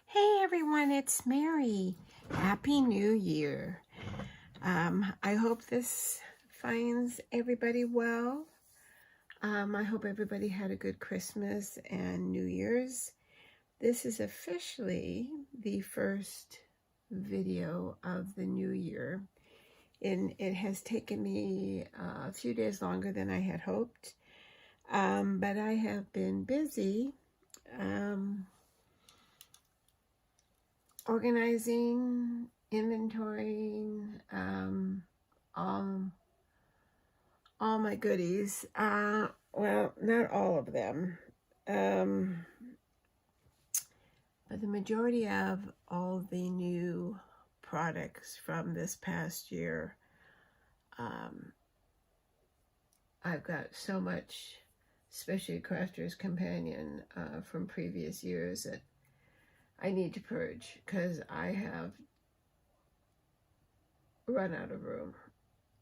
Hey everyone, it's Mary. Happy New Year. I hope this finds everybody well. I hope everybody had a good Christmas and New Year's. This is officially the first video of the new year. And it has taken me a few days longer than I had hoped. But I have been busy organizing, inventorying, all my goodies. Well, not all of them, but the majority of all the new products from this past year. I've got so much, especially Crafter's Companion from previous years, that I need to purge because I have run out of room.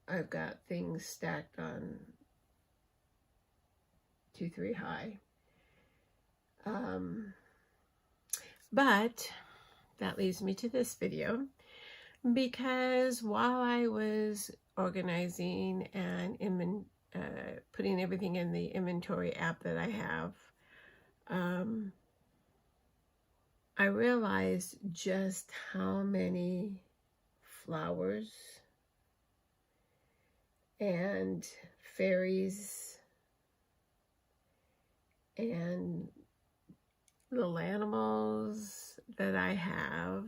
I've got things stacked on 2-3 high. But that leads me to this video, because while I was organizing and putting everything in the inventory app that I have, I realized just how many flowers and fairies and little animals that I have,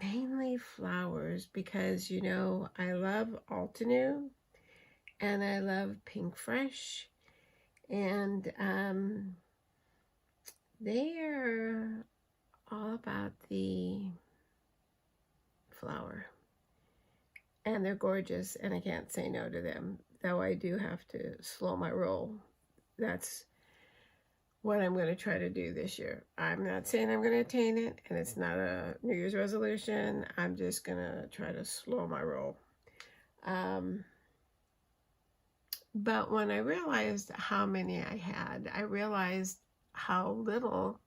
mainly flowers, because you know I love Altenew and I love Pink Fresh, and they are all about the flower, and they're gorgeous, and I can't say no to them, though I do have to slow my roll. That's what I'm going to try to do this year. I'm not saying I'm going to attain it, and it's not a New Year's resolution. I'm just going to try to slow my roll. But when I realized how many I had, I realized how little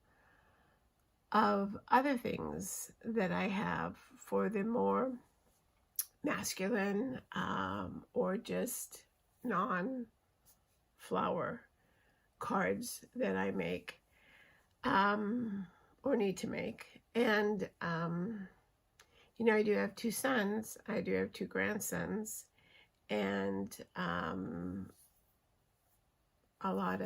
of other things that I have for the more masculine or just non-flower cards that I make or need to make. And you know, I do have 2 sons, I do have 2 grandsons, and a lot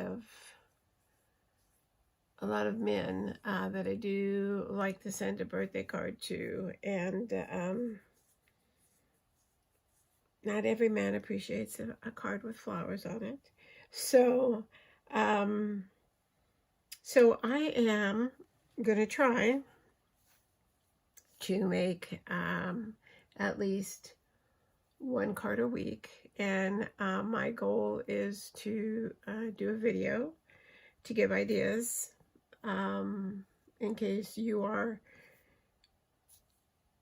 of men that I do like to send a birthday card to, and not every man appreciates a card with flowers on it. So so I am gonna try to make at least 1 card a week, and my goal is to do a video to give ideas in case you are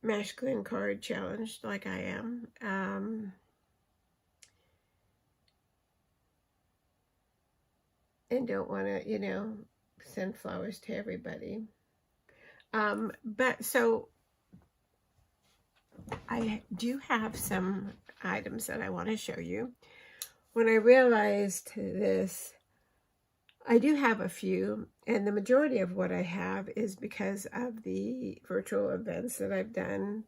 masculine card challenged like I am. And don't want to, you know, send flowers to everybody. But so I do have some items that I want to show you. When I realized this, I do have a few, and the majority of what I have is because of the virtual events that I've done.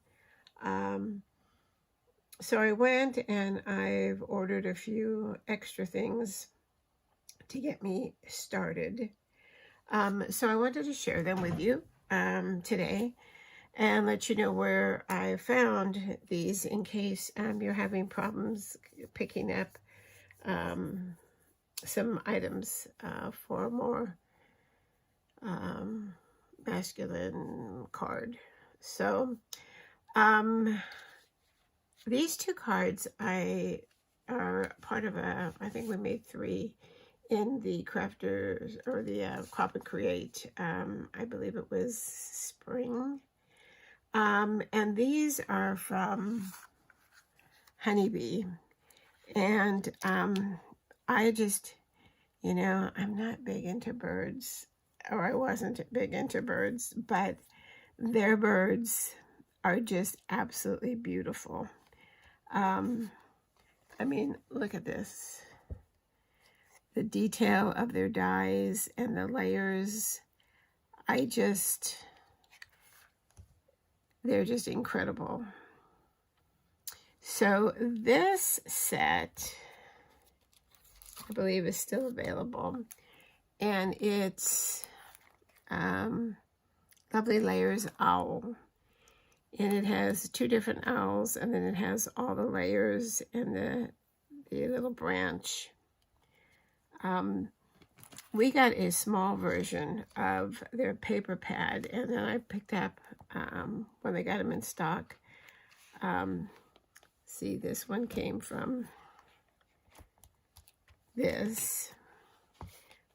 So I went and I've ordered a few extra things to get me started. So I wanted to share them with you today and let you know where I found these, in case you're having problems picking up some items for a more masculine card. So these 2 cards are part of I think we made 3 in the Crafters, or the Crop and Create, I believe it was spring. And these are from Honeybee. And I just, you know, I'm not big into birds. or I wasn't big into birds, but their birds are just absolutely beautiful. I mean, look at this. The detail of their dies and the layers, they're just incredible. So this set, I believe, is still available. And it's Lovely Layers Owl. And it has 2 different owls, and then it has all the layers and the little branch. We got a small version of their paper pad, and then I picked up, when they got them in stock, see, this one came from this.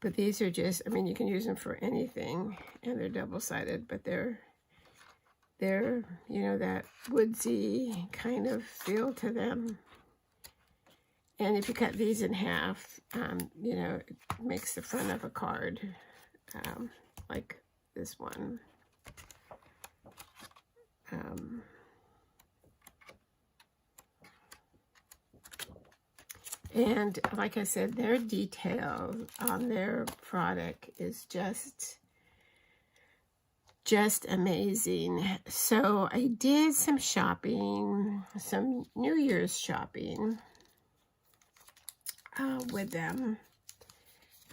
But these are just, I mean, you can use them for anything, and they're double-sided, but they're, you know, that woodsy kind of feel to them. And if you cut these in half, you know, it makes the front of a card, like this one. And like I said, their detail on their product is just amazing. So I did some shopping, some New Year's shopping with them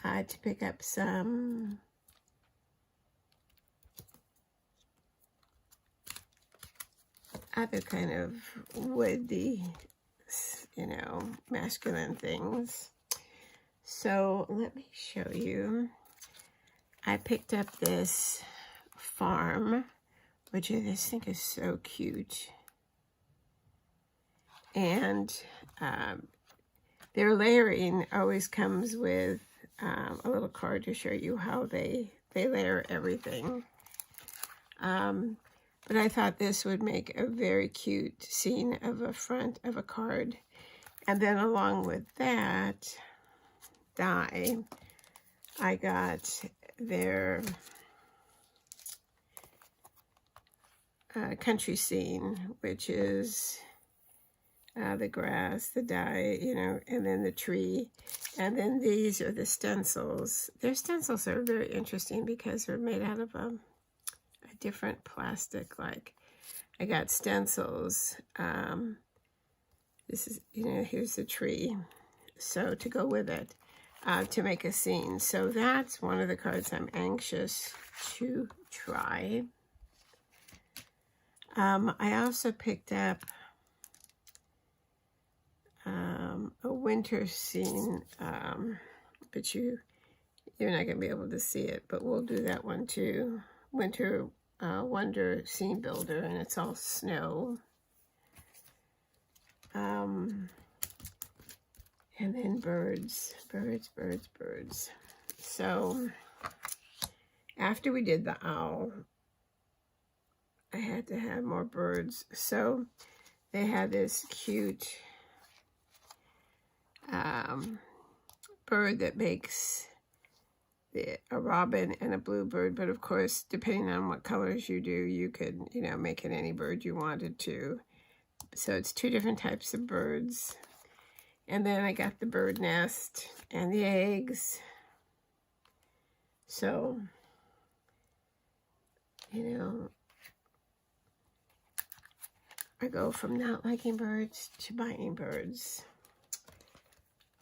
to pick up some other kind of woody, you know, masculine things. So let me show you. I picked up this farm, which I just think is so cute. And their layering always comes with a little card to show you how they layer everything. But I thought this would make a very cute scene of a front of a card. And then along with that die, I got their country scene, which is the grass, the die, you know, and then the tree. And then these are the stencils. Their stencils are very interesting because they're made out of a different plastic. Like, I got stencils. This is, you know, here's the tree. So to go with it, to make a scene. So that's one of the cards I'm anxious to try. I also picked up a winter scene, but you're not going to be able to see it, but we'll do that one too. Winter Wonder Scene Builder, and it's all snow. And then birds. So after we did the owl, I had to have more birds. So they had this cute bird that makes a robin and a bluebird, but of course, depending on what colors you do, you could, you know, make it any bird you wanted to. So it's 2 different types of birds. And then I got the bird nest and the eggs. So, you know, I go from not liking birds to buying birds.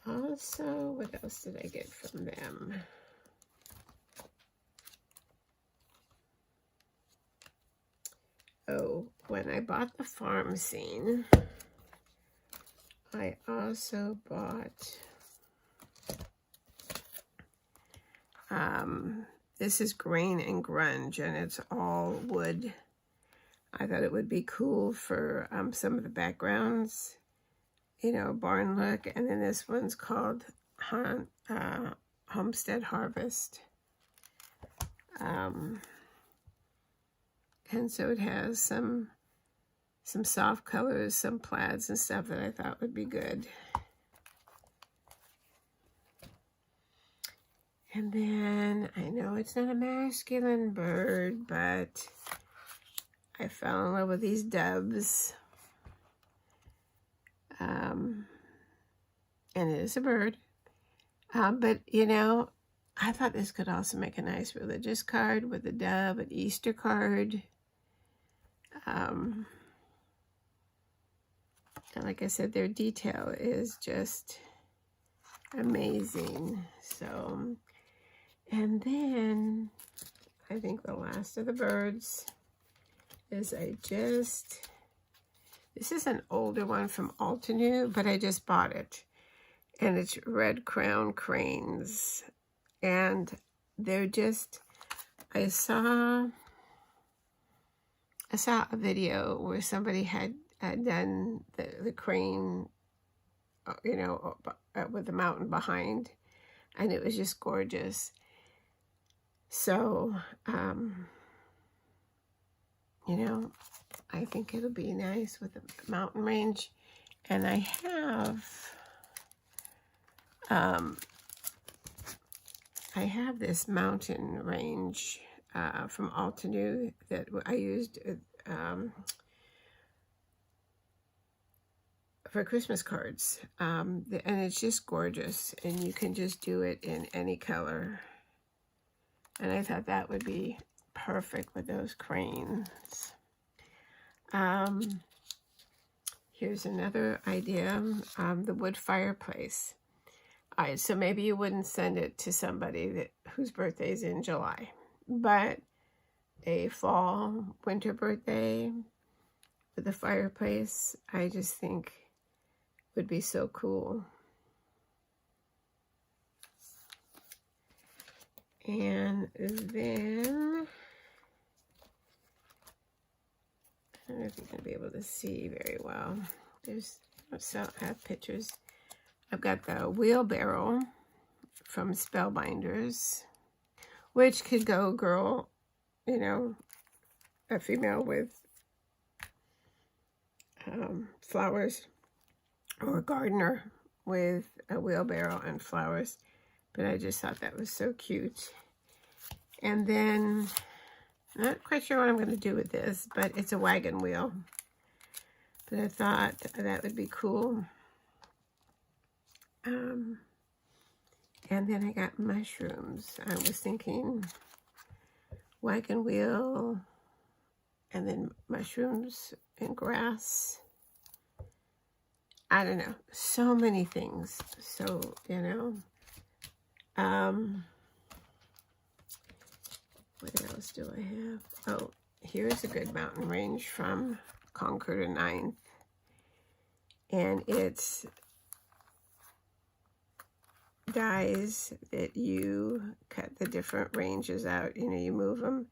Also, what else did I get from them? Oh, when I bought the farm scene, I also bought, this is Grain and Grunge, and it's all wood. I thought it would be cool for some of the backgrounds, you know, barn look. And then this one's called Homestead Harvest. And so it has some soft colors, some plaids and stuff that I thought would be good. And then, I know it's not a masculine bird, but I fell in love with these doves. And it is a bird. But, you know, I thought this could also make a nice religious card with a dove, an Easter card. And like I said, their detail is just amazing. So, and then I think the last of the birds is this is an older one from Altenew, but I just bought it. And it's red crown cranes. And they're just, I saw a video where somebody had done the crane, you know, with the mountain behind. And it was just gorgeous. So, you know, I think it'll be nice with the mountain range. And I have this mountain range from Altenew that I used for Christmas cards. And it's just gorgeous. And you can just do it in any color. And I thought that would be perfect with those cranes. Here's another idea, the wood fireplace. All right, so maybe you wouldn't send it to somebody whose birthday is in July, but a fall, winter birthday with a fireplace, I just think would be so cool. And then, I don't know if you're going to be able to see very well. So I have pictures. I've got the wheelbarrow from Spellbinders, which could go girl, you know, a female with flowers, or a gardener with a wheelbarrow and flowers. But I just thought that was so cute. And then, not quite sure what I'm going to do with this, but it's a wagon wheel. But I thought that would be cool. And then I got mushrooms. I was thinking wagon wheel, and then mushrooms and grass. I don't know. So many things. So, you know. What else do I have? Oh, here's a good mountain range from Concord and 9th. And it's dies that you cut the different ranges out. You know, you move them.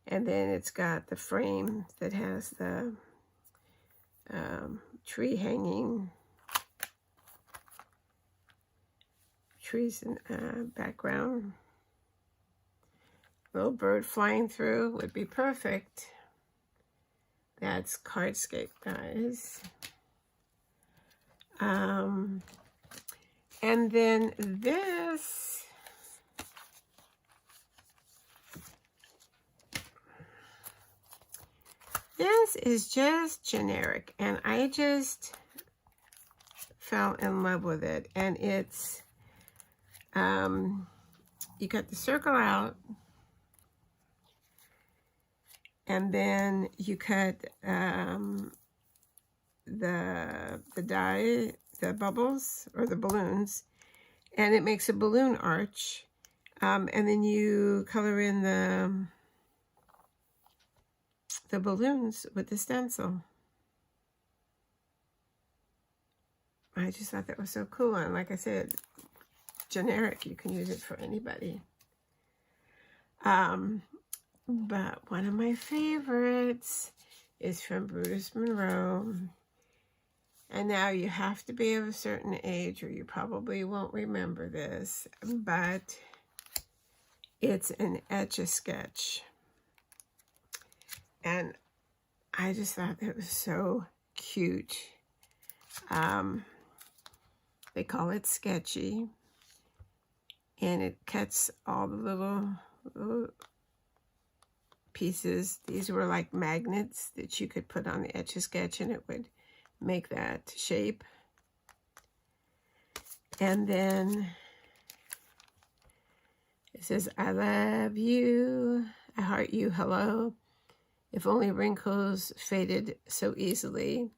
And then it's got the frame that has the tree hanging. Trees in background. Little bird flying through would be perfect. That's Cardscape, guys. And then this is just generic, and I just fell in love with it. And it's you cut the circle out, and then you cut the die, the bubbles or the balloons, and it makes a balloon arch. And then you color in the balloons with the stencil. I just thought that was so cool. And like I said, generic, you can use it for anybody. But one of my favorites is from Brutus Monroe. And now you have to be of a certain age, or you probably won't remember this, but it's an Etch-a-Sketch. And I just thought that was so cute. They call it sketchy. and it cuts all the little pieces. These were like magnets that you could put on the Etch-a-Sketch, and it would make that shape. And then it says, I love you, I heart you, hello. If only wrinkles faded so easily.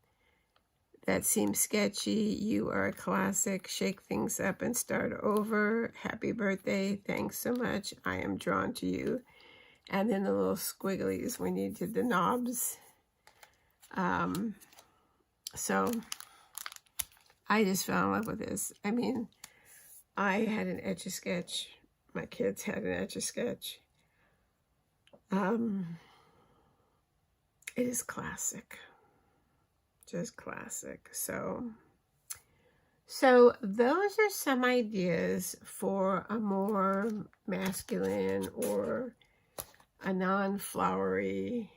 That seems sketchy. You are a classic. Shake things up and start over. Happy birthday. Thanks so much. I am drawn to you. And then the little squigglies when you did the knobs. So I just fell in love with this. I mean, I had an Etch-a-Sketch. My kids had an Etch-a-Sketch. It is classic. Just classic. So those are some ideas for a more masculine or a non-flowery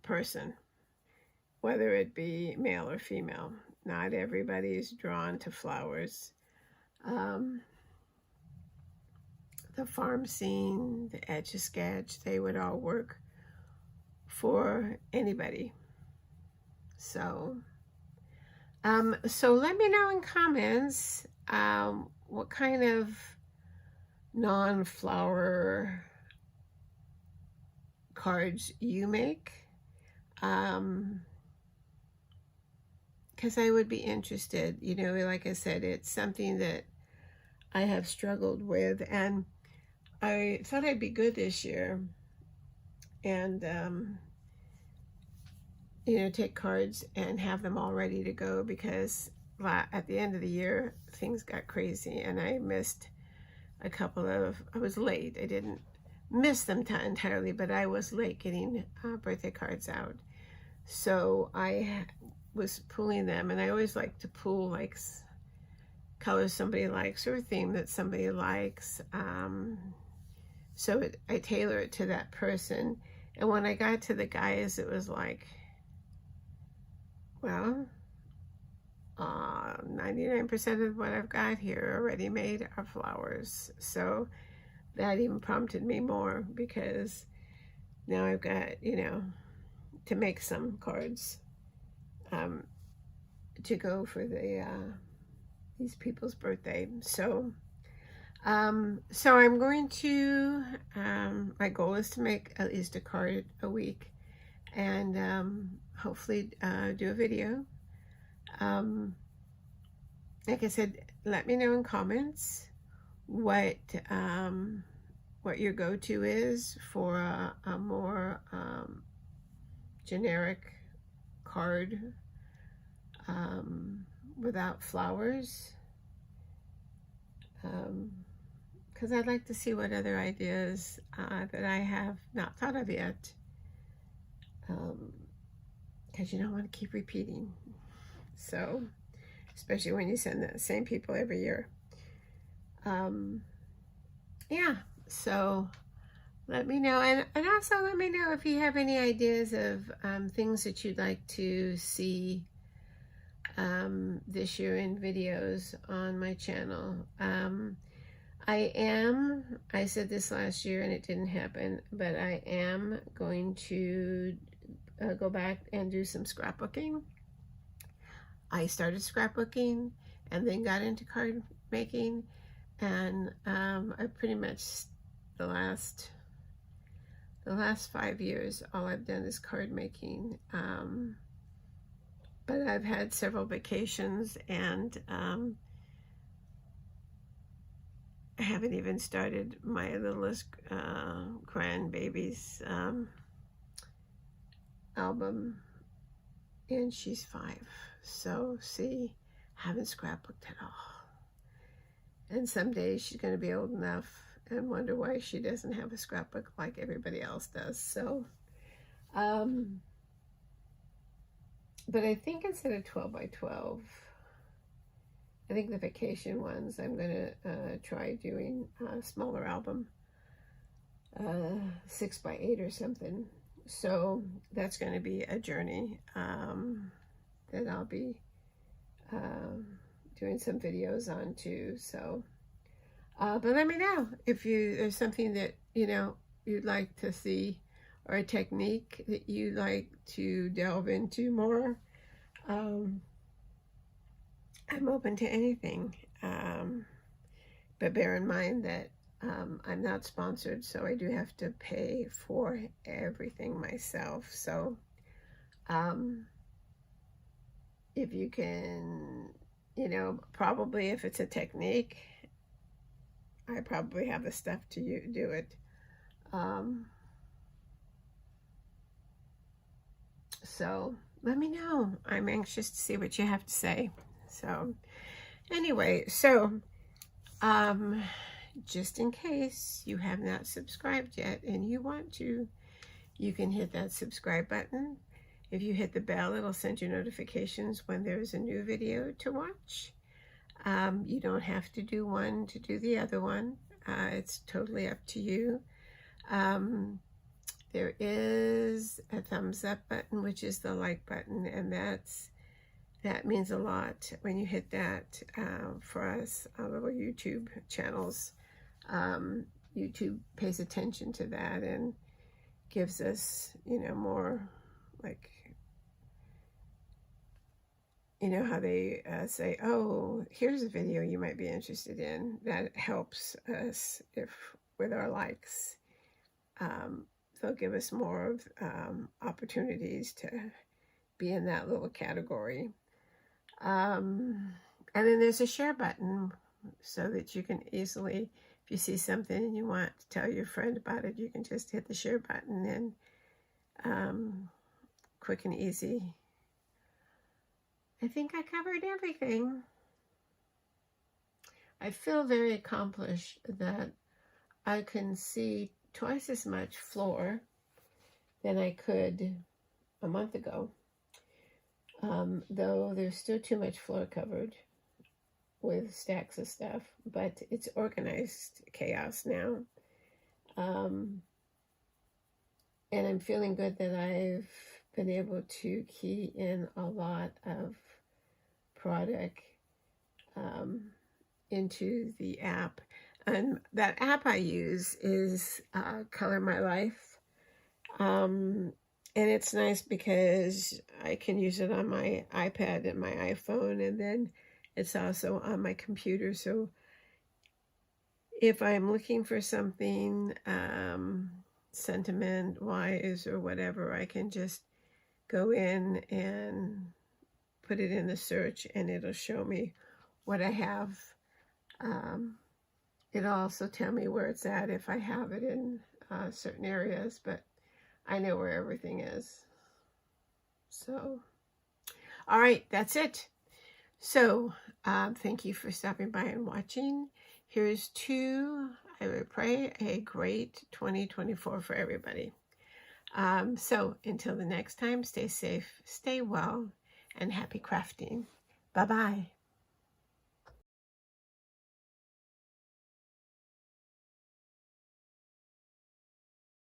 person, whether it be male or female. Not everybody's drawn to flowers. The farm scene, the Etch-a-Sketch, they would all work for anybody. So let me know in comments what kind of non-flower cards you make, because I would be interested. You know, like I said, it's something that I have struggled with, and I thought I'd be good this year and you know, take cards and have them all ready to go, because at the end of the year things got crazy and I missed a couple of, I was late. I didn't miss them entirely, but I was late getting birthday cards out. So I was pulling them, and I always like to pull like colors somebody likes or a theme that somebody likes. So I tailor it to that person. And when I got to the guys, it was like, well, 99% of what I've got here already made are flowers. So that even prompted me more, because now I've got, you know, to make some cards to go for the these people's birthday. So I'm going to my goal is to make at least a card a week, and hopefully do a video. Like I said, let me know in comments what your go-to is for a more generic card without flowers, because I'd like to see what other ideas that I have not thought of yet, because you don't want to keep repeating. So especially when you send the same people every year. Yeah, so let me know, and also let me know if you have any ideas of things that you'd like to see this year in videos on my channel. I said this last year and it didn't happen, but I am going to go back and do some scrapbooking. I started scrapbooking and then got into card making, and I pretty much the last 5 years all I've done is card making. But I've had several vacations, and I haven't even started my littlest grandbaby's album, and she's 5. So see, haven't scrapbooked at all. And someday she's going to be old enough and wonder why she doesn't have a scrapbook like everybody else does. So, but I think instead of 12 by 12, I think the vacation ones, I'm going to try doing a smaller album, 6 by 8 or something. So that's going to be a journey that I'll be doing some videos on too. So, but let me know if there's something that, you know, you'd like to see, or a technique that you'd like to delve into more. I'm open to anything. But bear in mind that I'm not sponsored, so I do have to pay for everything myself. So if you can, you know, probably if it's a technique, I probably have the stuff to do it. So let me know. I'm anxious to see what you have to say. So anyway, so just in case you have not subscribed yet and you want to, you can hit that subscribe button. If you hit the bell, it'll send you notifications when there's a new video to watch. You don't have to do one to do the other one. It's totally up to you. There is a thumbs up button, which is the like button, and that means a lot when you hit that for us, our little YouTube channels. YouTube pays attention to that and gives us, you know, more, like, you know how they say, oh, here's a video you might be interested in. That helps us with our likes. They'll give us more of opportunities to be in that little category. And then there's a share button so that you can easily, if you see something and you want to tell your friend about it, you can just hit the share button and quick and easy. I think I covered everything. I feel very accomplished that I can see twice as much floor than I could a month ago. Though there's still too much floor covered with stacks of stuff, but it's organized chaos now. And I'm feeling good that I've been able to key in a lot of product into the app. And that app I use is Color My Life. And it's nice because I can use it on my iPad and my iPhone, and then it's also on my computer. So if I'm looking for something sentiment-wise or whatever, I can just go in and put it in the search and it'll show me what I have. It'll also tell me where it's at if I have it in certain areas, but I know where everything is. So, all right, that's it. So, thank you for stopping by and watching. Here's to, I would pray, a great 2024 for everybody. So, until the next time, stay safe, stay well, and happy crafting. Bye-bye.